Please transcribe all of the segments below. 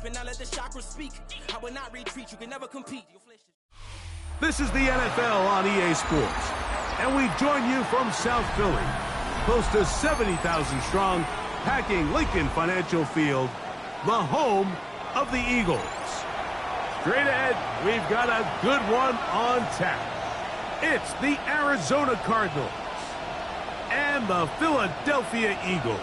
and I let the chakras speak. I will not retreat, you can never compete. This is the NFL on EA Sports, and we join you from South Philly, close to 70,000 strong, packing Lincoln Financial Field, the home of the Eagles. Straight ahead, we've got a good one on tap. It's the Arizona Cardinals and the Philadelphia Eagles.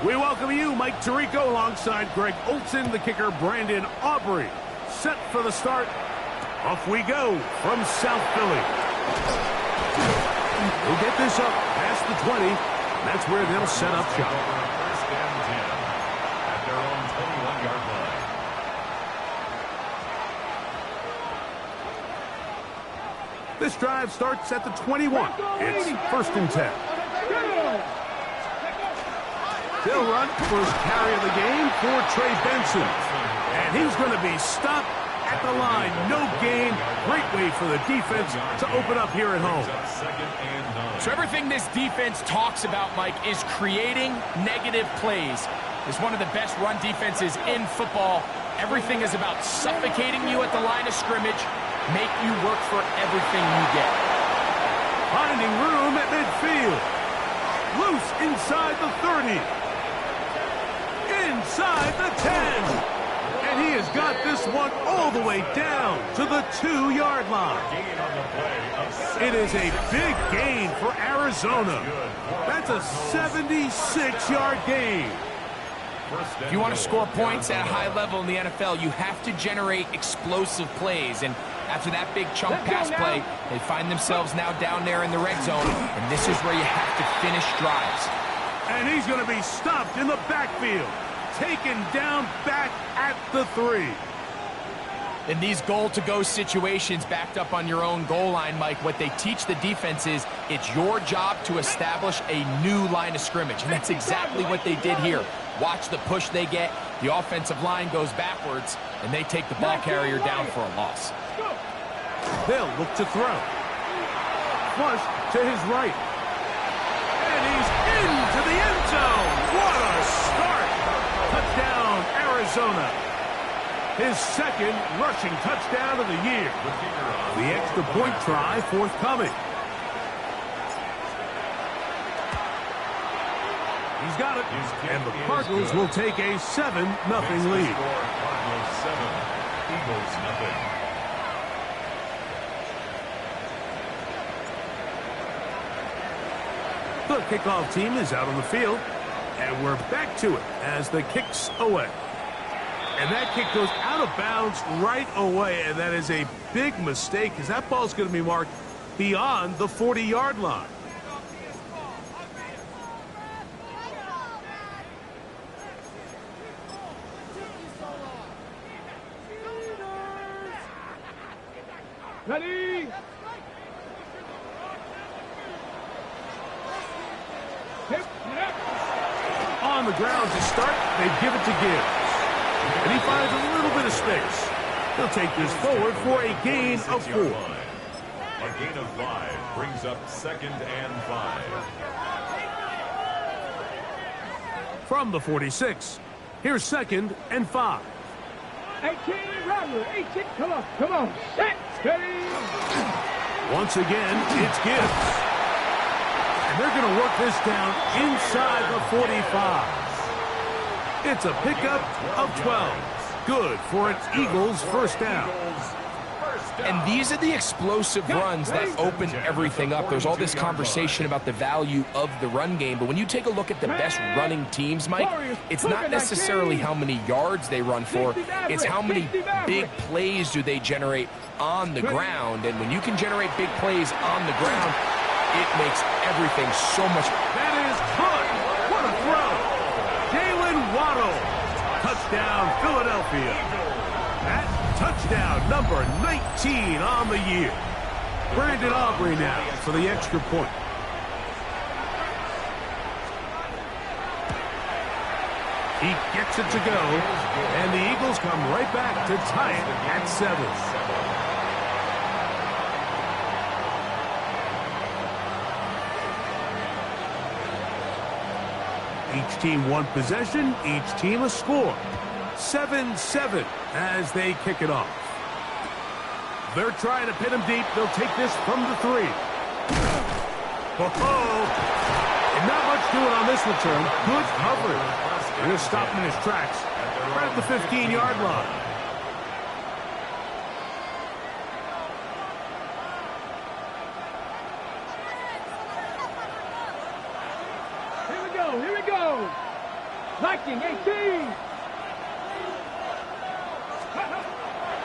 We welcome you, Mike Tirico, alongside Greg Olson, the kicker, Brandon Aubrey. Set for the start. Off we go from South Philly. We'll get this up past the 20. That's where they'll set up shop. First and 10 at their own 21-yard line. This drive starts at the 21. It's first and 10. They'll run first carry of the game for Trey Benson. And he's going to be stopped at the line. No gain. Great way for the defense to open up here at home. So everything this defense talks about, Mike, is creating negative plays. It's one of the best run defenses in football. Everything is about suffocating you at the line of scrimmage, make you work for everything you get. Finding room at midfield. Loose inside the 30. Inside the 10. And he has got this one all the way down to the 2-yard line. It is a big gain for Arizona. That's a 76-yard gain. If you want to score points at a high level in the NFL, you have to generate explosive plays. And after that big chunk pass play, they find themselves now down there in the red zone. And this is where you have to finish drives. And he's going to be stopped in the backfield. Taken down back at the 3. In these goal-to-go situations backed up on your own goal line, Mike, what they teach the defense is it's your job to establish a new line of scrimmage. And that's exactly what they did here. Watch the push they get. The offensive line goes backwards, and they take the ball carrier down for a loss. They'll look to throw. Flush to his right. And he's into the end zone. What a start. Touchdown, Arizona. His second rushing touchdown of the year. The extra point try forthcoming. He's got it. And the Cardinals will take a 7-0 lead. Cardinals 7, Eagles nothing. The kickoff team is out on the field. And we're back to it as the kick's away. And that kick goes out of bounds right away. And that is a big mistake because that ball's going to be marked beyond the 40-yard line. Ready? On the ground to start, they give it to Gibbs. And he finds a little bit of space. He'll take this forward for a gain of 4. A gain of 5 brings up 2nd and 5. From the 46, here's 2nd and 5. 18, Robert, 18, come on, set, steady. Once again, it's Gibbs. And they're going to work this down inside the 45. It's a pickup of 12. Good for an Eagles first down. And these are the explosive runs that open everything up. There's all this conversation about the value of the run game, but when you take a look at the best running teams, Mike, it's not necessarily how many yards they run for, it's how many big plays do they generate on the ground. And when you can generate big plays on the ground, it makes everything so much. That is good. What a throw. Jalen Waddle. Touchdown, Philadelphia. That touchdown number 19 on the year. Brandon Aubrey now for the extra point. He gets it to go, and the Eagles come right back to tie it at 7. Each team one possession, each team a score. 7-7 as they kick it off. They're trying to pin him deep. They'll take this from the 3. And not much doing on this return. Good coverage. They're going to stop him in his tracks right at the 15-yard line. Here we go. Viking 18.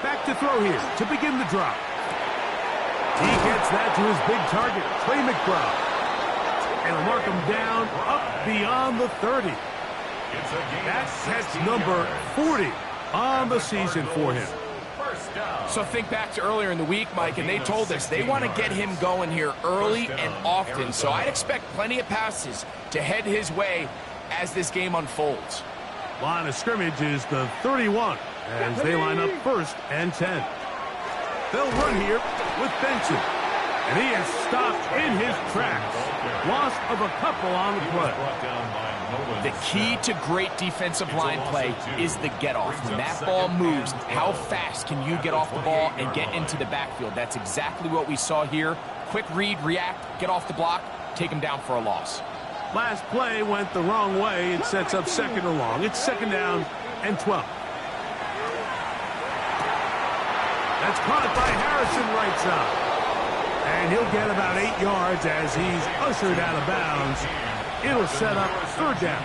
Back to throw here to begin the drive. He gets that to his big target, Trey McBride. And he'll mark him down up beyond the 30. That's catch number 40 on the season for him. So think back to earlier in the week, Mike, and they told us they want to get him going here early and often. So I'd expect plenty of passes to head his way as this game unfolds. Line of scrimmage is the 31 as they line up 1st and 10. They'll run here with Benson. And he is stopped in his tracks. Loss of a couple on the play. The key to great defensive line play is the get-off. When that ball moves, how fast can you get off the ball and get into the backfield? That's exactly what we saw here. Quick read, react, get off the block, take him down for a loss. Last play went the wrong way. It sets up 2nd and long. It's 2nd down and 12. That's caught by Harrison right side. And he'll get about 8 yards as he's ushered out of bounds. It'll set up 3rd down.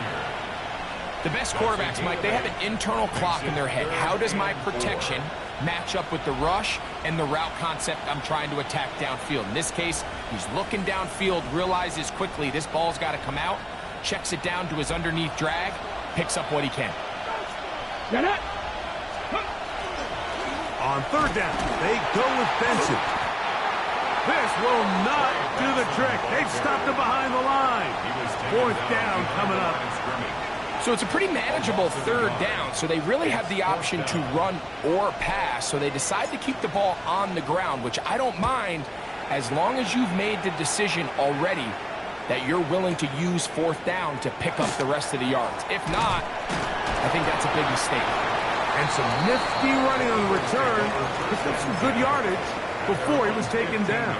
The best quarterbacks, Mike, they have an internal clock in their head. How does my protection match up with the rush and the route concept I'm trying to attack downfield? In this case, he's looking downfield, realizes quickly this ball's got to come out, checks it down to his underneath drag, picks up what he can. On 3rd down, they go with Benson. This will not do the trick. They've stopped him behind the line. 4th down coming up. So it's a pretty manageable 3rd down, so they really have the option to run or pass, so they decide to keep the ball on the ground, which I don't mind as long as you've made the decision already that you're willing to use 4th down to pick up the rest of the yards. If not, I think that's a big mistake. And some nifty running on the return. Picked up some good yardage before he was taken down.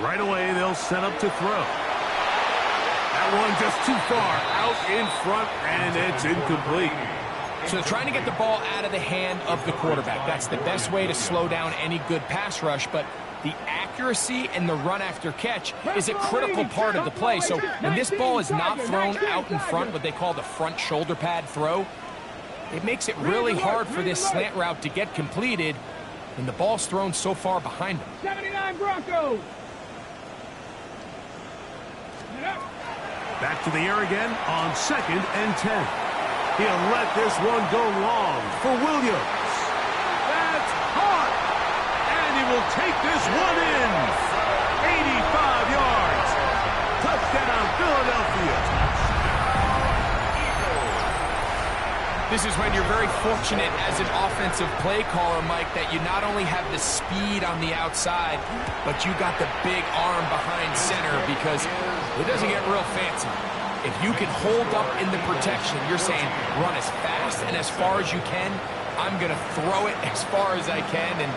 Right away, they'll set up to throw. That one just too far out in front, and it's incomplete. So they're trying to get the ball out of the hand of the quarterback. That's the best way to slow down any good pass rush, but the accuracy and the run after catch is a critical part of the play. So when this ball is not thrown out in front, what they call the front shoulder pad throw, it makes it really hard for this slant route to get completed, and the ball's thrown so far behind him. 79 Broncos. Back to the air again on 2nd and 10. He'll let this one go long for Williams. That's hot. And he will take this one in. 85 yards. Touchdown, Philadelphia. This is when you're very fortunate as an offensive play caller, Mike, that you not only have the speed on the outside, but you got the big arm behind center, because it doesn't get real fancy. If you can hold up in the protection, you're saying run as fast and as far as you can. I'm going to throw it as far as I can, and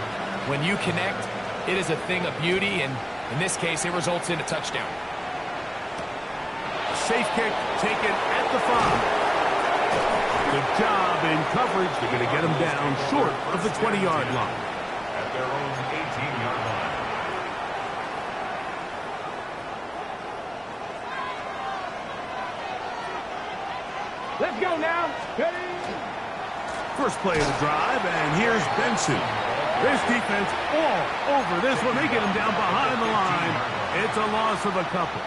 when you connect, it is a thing of beauty, and in this case, it results in a touchdown. Safe kick taken at the 5. Good job in coverage. They're going to get him down short of the 20-yard line. At their own 18-yard line. Let's go now. First play of the drive, and here's Benson. This defense all over this one. They get him down behind the line. It's a loss of a couple.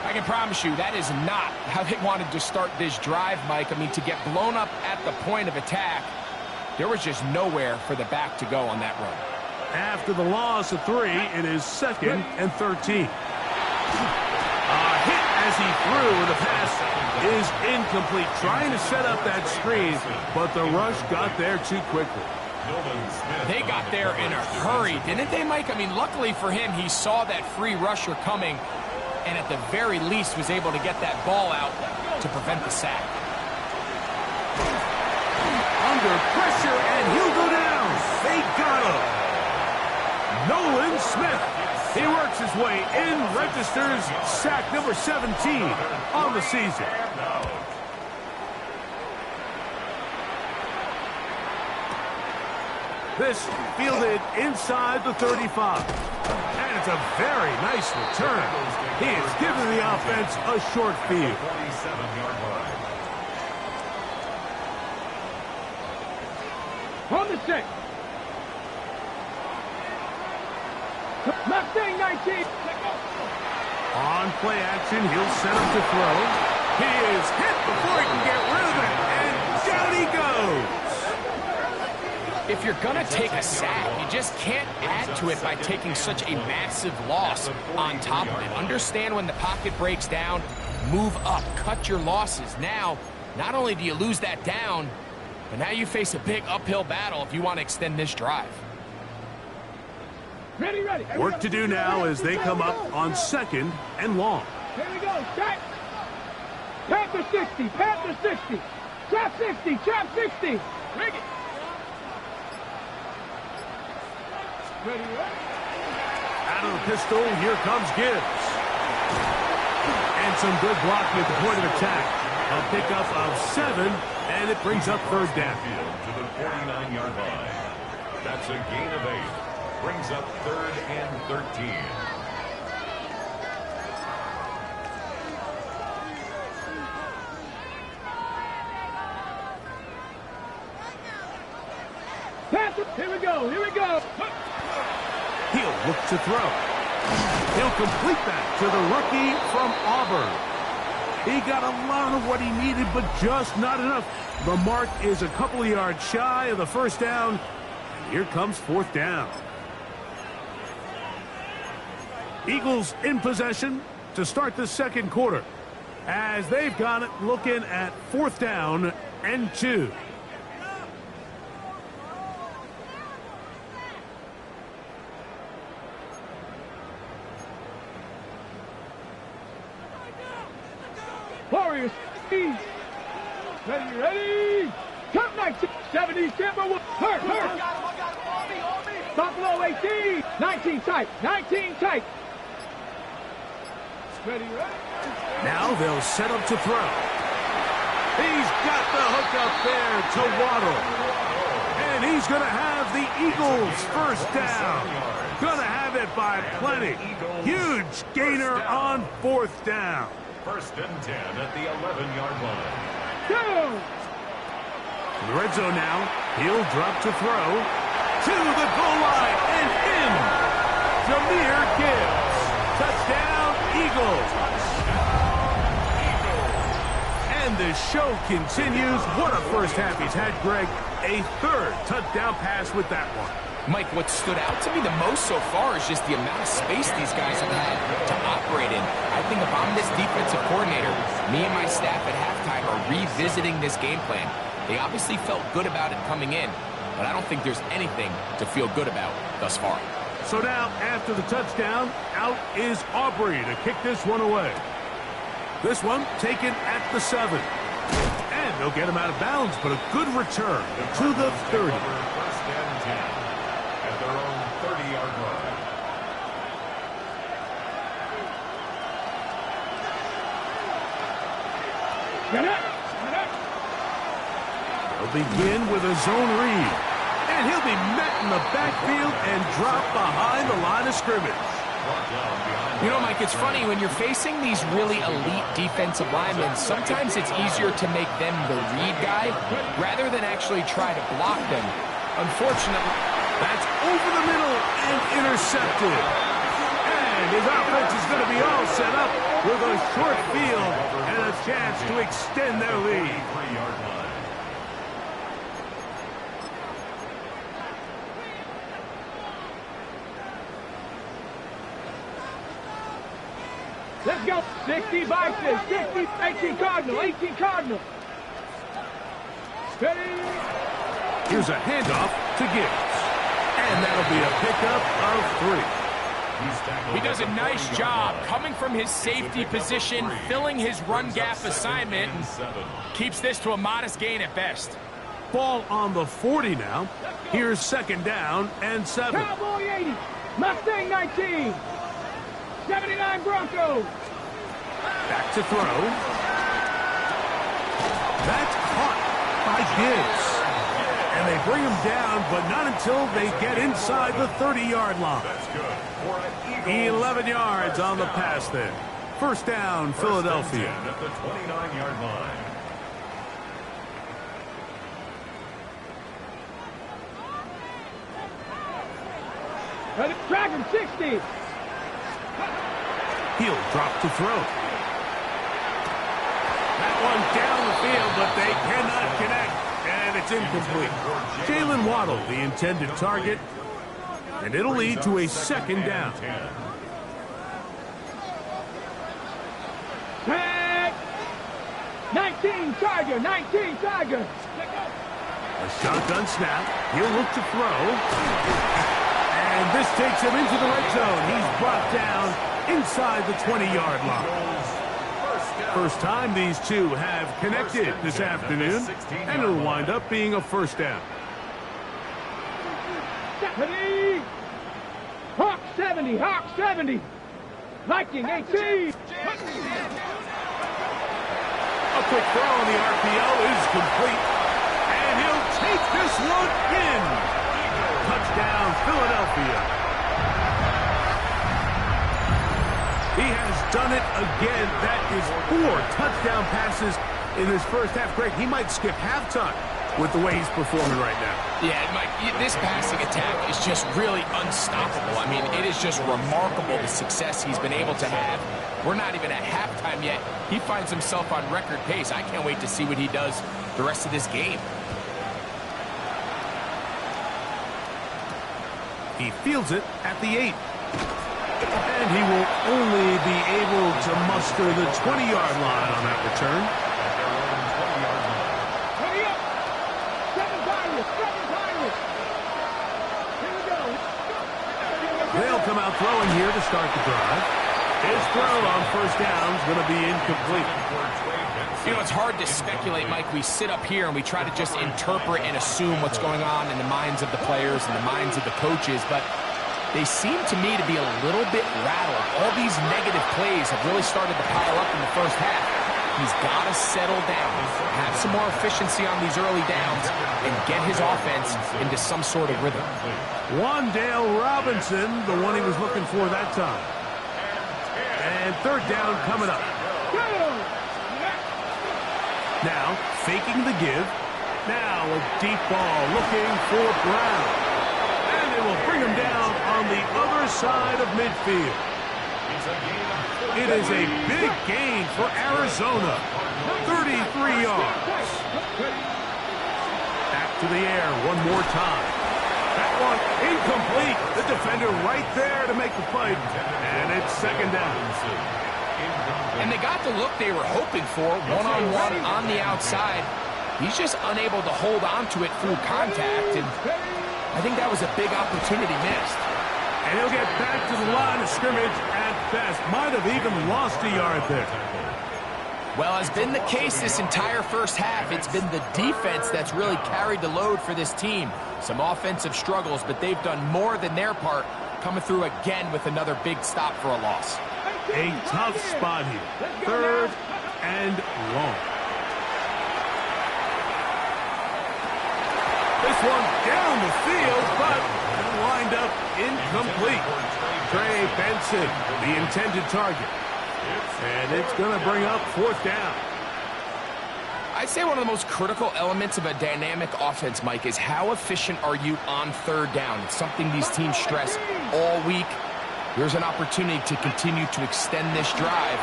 I can promise you that is not how they wanted to start this drive, Mike. I mean, to get blown up at the point of attack, there was just nowhere for the back to go on that run. After the loss of 3, it is 2nd and 13. A hit as he threw, and the pass is incomplete. Trying to set up that screen, but the rush got there too quickly. They got there in a hurry, didn't they, Mike? I mean, luckily for him, he saw that free rusher coming, and at the very least was able to get that ball out to prevent the sack. Under pressure, and he'll go down. They got him. Nolan Smith. He works his way in, registers sack number 17 on the season. This fielded inside the 35. And it's a very nice return. He has given the offense a short field. 47-yard line. On the 6. Mustang 19. On play action, he'll set up to throw. He is hit before he can get rid of it, and down he goes. If you're going to take a sack, you just can't add to it by taking such a massive loss on top of it. Understand when the pocket breaks down, move up, cut your losses. Now, not only do you lose that down, but now you face a big uphill battle if you want to extend this drive. Ready, ready. Work to do now as they come up on 2nd and long. Here we go. Set. Panther 60. Panther 60. Trap 60. Trap 60. Rig it. Ready, ready. Out of the pistol, here comes Gibbs. And some good blocking at the point of attack. A pickup of 7, and it brings up 3rd down. To the 49-yard line. That's a gain of 8. Brings up 3rd and 13. Pass it. Here we go. Here we go. He'll look to throw. He'll complete that to the rookie from Auburn. He got a lot of what he needed, but just not enough. The mark is a couple of yards shy of the 1st down. And here comes 4th down. Eagles in possession to start the 2nd quarter, as they've got it looking at 4th down and 2. Warriors. Ready, ready. Count 19. 70. Timber. Hurt, hurt. Buffalo 18. 19 tight. 19 tight. Ready, ready. Now they'll set up to throw. He's got the hook up there to Waddle. And he's going to have the Eagles 1st down. Going to have it by plenty. Huge gainer on 4th down. 1st and 10 at the 11-yard line. Go. In the red zone now, he'll drop to throw. To the goal line and in. Jahmyr Gibbs. Touchdown, Eagles. And the show continues. What a first half he's had, Greg. A 3rd touchdown pass with that one. Mike, what stood out to me the most so far is just the amount of space these guys have had to operate in. I think if I'm this defensive coordinator, me and my staff at halftime are revisiting this game plan. They obviously felt good about it coming in, but I don't think there's anything to feel good about thus far. So now, after the touchdown, out is Aubrey to kick this one away. This one taken at the 7. And they'll get him out of bounds, but a good return to the 30. 1st and 10 at their own 30-yard line. They'll begin with a zone read. And he'll be met in the backfield and dropped behind the line of scrimmage. You know, Mike, it's funny, when you're facing these really elite defensive linemen, sometimes it's easier to make them the read guy rather than actually try to block them. Unfortunately, that's over the middle and intercepted. And his offense is going to be all set up with a short field and a chance to extend their lead. 3-yard line. Let's go. 60 Vikings, 60, 18 Cardinals, 18 Cardinals. Ready? Here's a handoff to Gibbs. And that'll be a pickup of 3. He does a nice job coming from his safety position, filling his run gap assignment, and keeps this to a modest gain at best. Ball on the 40 now. Here's 2nd down and 7. Cowboy 80, Mustang 19, 79 Broncos. Back to throw. That's caught by Gibbs. And they bring him down, but not until they get inside the 30-yard line. 11 yards on the pass there. 1st down, Philadelphia. At the 29-yard line. Ready? Dragon 60. He'll drop to throw. That one down the field, but they cannot connect. And it's incomplete. Jalen Waddle, the intended target. And it'll lead to a 2nd down. Tag. 19 Tiger, 19 Tiger. A shotgun snap. He'll look to throw. And this takes him into the red zone. He's brought down inside the 20-yard line. First time these two have connected this afternoon, and it'll wind up being a 1st down. Ready? Hawk 70, Hawk 70. Viking 18. A quick throw on the RPO is complete, and he'll take this one in. Touchdown, Philadelphia. He has done it again. That is 4 touchdown passes in his first half. Greg, he might skip halftime with the way he's performing right now. Yeah, Mike, this passing attack is just really unstoppable. I mean, it is just remarkable the success he's been able to have. We're not even at halftime yet. He finds himself on record pace. I can't wait to see what he does the rest of this game. He fields it at the 8. And he will only be able to muster the 20-yard line on that return. Hurry up. 7 Pirates, 7 Pirates. Here we go. They'll come out throwing here to start the drive. His throw on 1st down is going to be incomplete. You know, it's hard to speculate, Mike. We sit up here and we try to just interpret and assume what's going on in the minds of the players and the minds of the coaches, but they seem to me to be a little bit rattled. All these negative plays have really started to pile up in the first half. He's got to settle down, have some more efficiency on these early downs, and get his offense into some sort of rhythm. Wan'Dale Robinson, the one he was looking for that time. And 3rd down coming up. Now, faking the give. Now, a deep ball looking for Brown. And it will bring him down on the other side of midfield. It is a big gain for Arizona. 33 yards. Back to the air one more time. That one incomplete. The defender right there to make the fight. And it's 2nd down. And they got the look they were hoping for, one-on-one on the outside. He's just unable to hold on to it through contact, and I think that was a big opportunity missed. And he'll get back to the line of scrimmage at best. Might have even lost a yard there. Well, as been the case this entire first half, it's been the defense that's really carried the load for this team. Some offensive struggles, but they've done more than their part, coming through again with another big stop for a loss. A tough spot here. 3rd and long. This one down the field, but lined up incomplete. Trey Benson, the intended target. And it's going to bring up 4th down. I'd say one of the most critical elements of a dynamic offense, Mike, is how efficient are you on 3rd down? It's something these teams stress all week. Here's an opportunity to continue to extend this drive.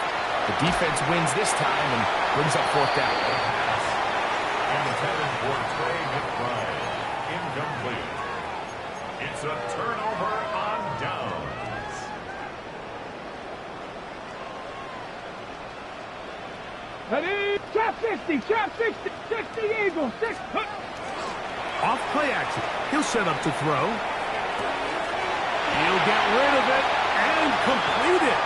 The defense wins this time and brings up 4th down. Intended for Trey McBride. Incomplete. It's a turnover on downs. 60, Chap 60, 60 Eagles, 6. Off play action. He'll set up to throw. He'll get rid of it and complete it.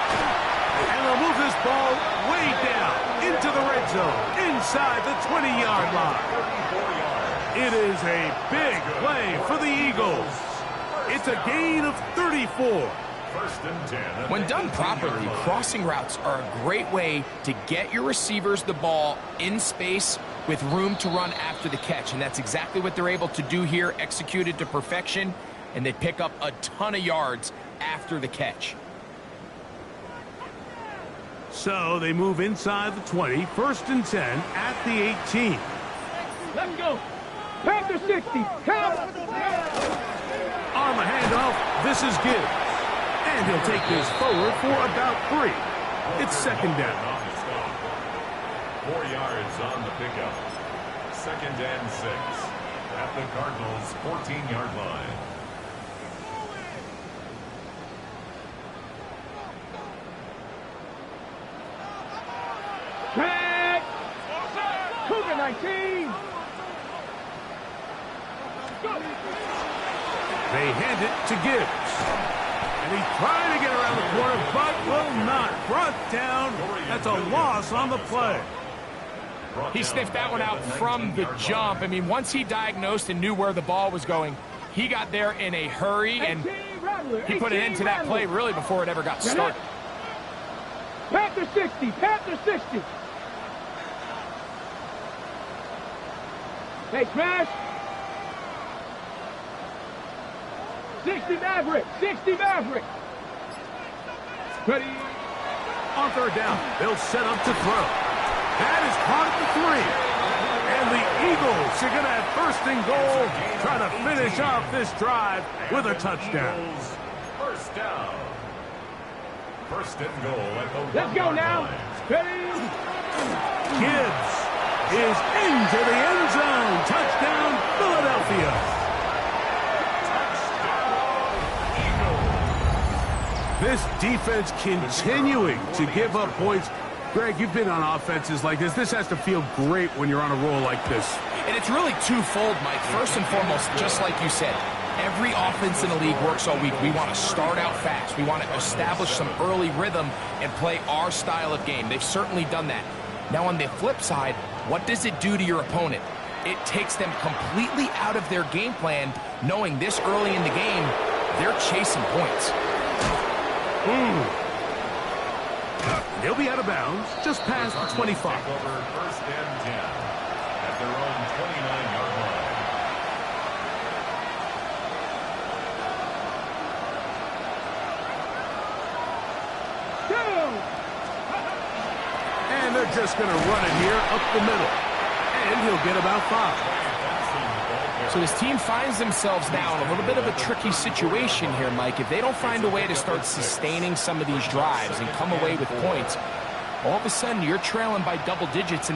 And they'll move this ball way down into the red zone, inside the 20-yard line. It is a big play for the Eagles. It's a gain of 34. First and 10. When done properly, crossing routes are a great way to get your receivers the ball in space with room to run after the catch. And that's exactly what they're able to do here, executed to perfection, and they pick up a ton of yards after the catch. So they move inside the 20, first and 10 at the 18. Let's go. Panther 60, count. On the handoff, this is Gibbs. And he'll take this forward for about 3. It's second down. 4 yards on the pickup. Second and 6 at the Cardinals' 14-yard line. Tag. Cougar 19. They hand it to Gibbs. And he's trying to get around the corner, but will not. Brought down. That's a loss on the play. He sniffed that one out from the jump. I mean, once he diagnosed and knew where the ball was going, he got there in a hurry, and he put an end to that play really before it ever got started. Panther 60, Panther 60. Hey, smash. 60 Maverick, 60 Maverick. Ready. On third down, they'll set up to throw. That is caught at the 3. And the Eagles are going to have first and goal, trying to finish off this drive with a touchdown. First down. First and goal at the 1-yard line. Let's go now. Ready. Gibbs is into the end zone. Touchdown, Philadelphia. This defense continuing to give up points. Greg, you've been on offenses like this. This has to feel great when you're on a roll like this. And it's really twofold, Mike. First and foremost, just like you said, every offense in the league works all week. We want to start out fast. We want to establish some early rhythm and play our style of game. They've certainly done that. Now, on the flip side, what does it do to your opponent? It takes them completely out of their game plan, knowing this early in the game, they're chasing points. They'll be out of bounds just past the 25. Take over first and 10 at their own 29-yard line. And they're just going to run it here up the middle. And he'll get about 5. So this team finds themselves now in a little bit of a tricky situation here, Mike. If they don't find a way to start sustaining some of these drives and come away with points, all of a sudden you're trailing by double digits.